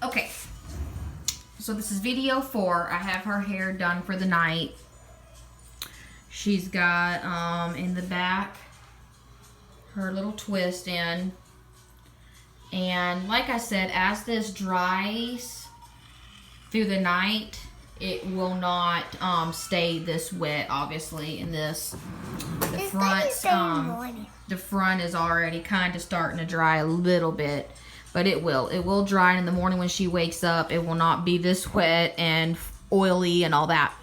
Okay. So this is video 4. I have her hair done for the night. She's got in the back her little twist in. And like I said, as this dries through the night, it will not stay this wet, obviously, in this. The front is already kind of starting to dry a little bit, but it will dry in the morning when she wakes up. It will not be this wet and oily and all that.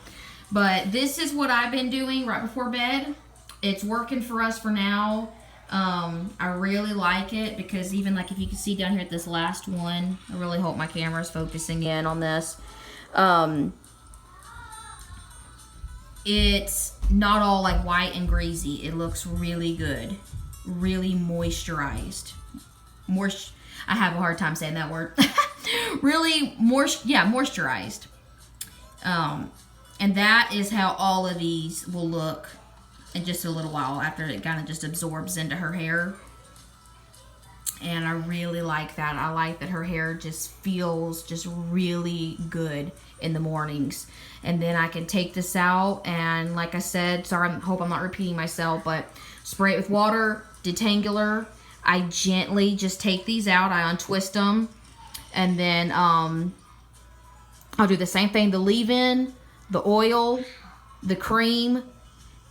But this is what I've been doing right before bed. It's working for us for now. I really like it because even like if you can see down here at this last one, I really hope my camera is focusing in on this. It's not all like white and greasy. It looks really good, really moisturized. I have a hard time saying that word. Really moisturized. And that is how all of these will look in just a little while after it kind of just absorbs into her hair. And I really like that. I like that her hair just feels just really good in the mornings. And then I can take this out and, like I said, sorry, I hope I'm not repeating myself, but spray it with water, detangular. I gently just take these out. I untwist them. And then I'll do the same thing. The leave-in, the oil, the cream,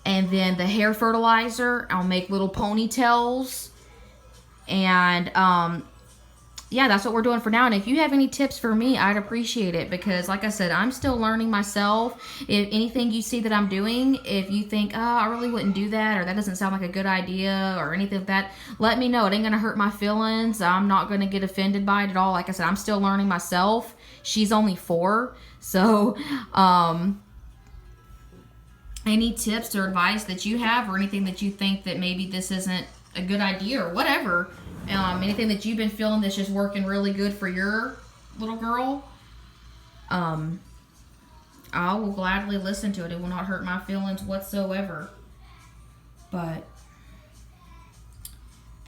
and then the hair fertilizer. I'll make little ponytails. And yeah, that's what we're doing for now. And if you have any tips for me, I'd appreciate it, because like I said, I'm still learning myself. If anything you see that I'm doing, if you think, oh, I really wouldn't do that, or that doesn't sound like a good idea, or anything like that, let me know. It ain't gonna hurt my feelings. I'm not gonna get offended by it at all. Like I said, I'm still learning myself. She's only 4, so any tips or advice that you have, or anything that you think that maybe this isn't a good idea or whatever, anything that you've been feeling that's just working really good for your little girl, I will gladly listen to it. It will not hurt my feelings whatsoever. But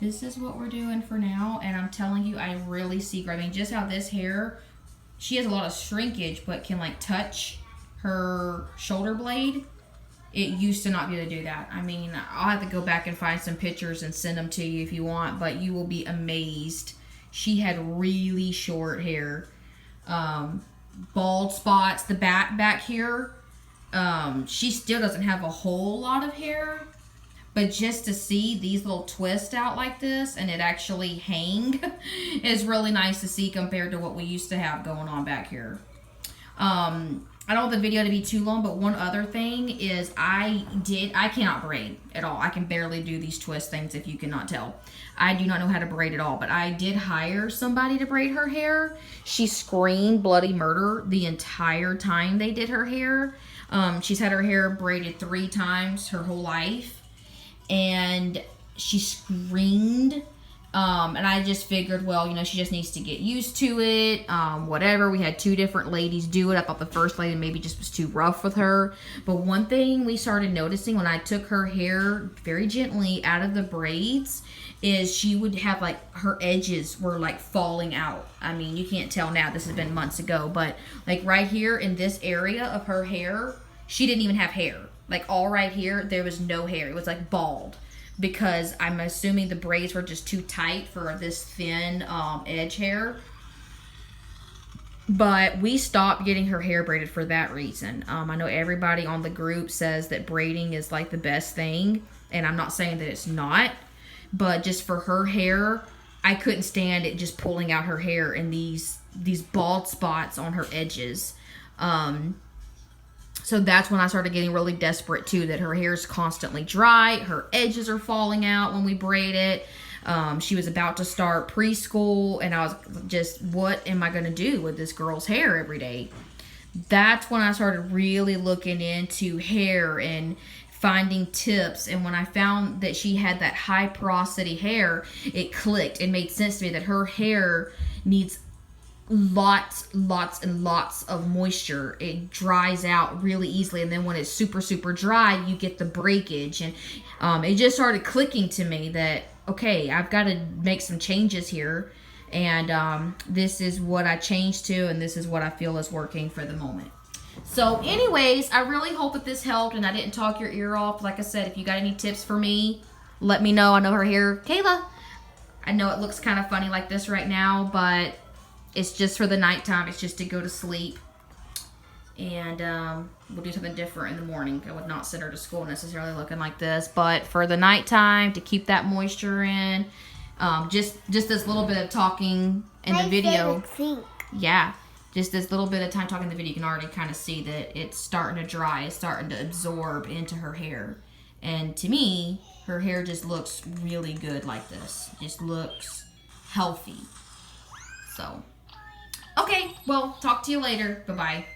this is what we're doing for now, and I'm telling you, I really see, I mean, just how this hair, she has a lot of shrinkage, but can like touch her shoulder blade. It used to not be able to do that. I mean, I'll have to go back and find some pictures and send them to you if you want, but you will be amazed. She had really short hair. Bald spots, the back here. She still doesn't have a whole lot of hair, but just to see these little twists out like this and it actually hang is really nice to see compared to what we used to have going on back here. I don't want the video to be too long, but one other thing is I cannot braid at all. I can barely do these twist things, if you cannot tell. I do not know how to braid at all, but I did hire somebody to braid her hair. She screamed bloody murder the entire time they did her hair. She's had her hair braided 3 times her whole life, and she screamed. And I just figured, well, you know, she just needs to get used to it, whatever. We had 2 different ladies do it. I thought the first lady maybe just was too rough with her. But one thing we started noticing when I took her hair very gently out of the braids is she would have, like, her edges were, like, falling out. I mean, you can't tell now. This has been months ago. But, like, right here in this area of her hair, she didn't even have hair. Like, all right here, there was no hair. It was, like, bald. Because I'm assuming the braids were just too tight for this thin edge hair. But we stopped getting her hair braided for that reason. I know everybody on the group says that braiding is like the best thing. And I'm not saying that it's not. But just for her hair, I couldn't stand it just pulling out her hair in these bald spots on her edges. So that's when I started getting really desperate too, that her hair is constantly dry. Her edges are falling out when we braid it. She was about to start preschool, and I was just, what am I going to do with this girl's hair every day? That's when I started really looking into hair and finding tips. And when I found that she had that high porosity hair, it clicked. It made sense to me that her hair needs lots and lots of moisture. It dries out really easily, and then when it's super dry, you get the breakage. And it just started clicking to me that, okay, I've got to make some changes here. And this is what I changed to, and this is what I feel is working for the moment. So anyways, I really hope that this helped and I didn't talk your ear off. Like I said, if you got any tips for me, let me know. I know her hair, Kayla, I know it looks kind of funny like this right now, but it's just for the nighttime. It's just to go to sleep. And we'll do something different in the morning. I would not send her to school necessarily looking like this, but for the nighttime, to keep that moisture in, just this little bit of talking in the video. Yeah, just this little bit of time talking in the video, you can already kind of see that it's starting to dry. It's starting to absorb into her hair. And to me, her hair just looks really good like this. Just looks healthy. So, okay, well, talk to you later. Bye-bye.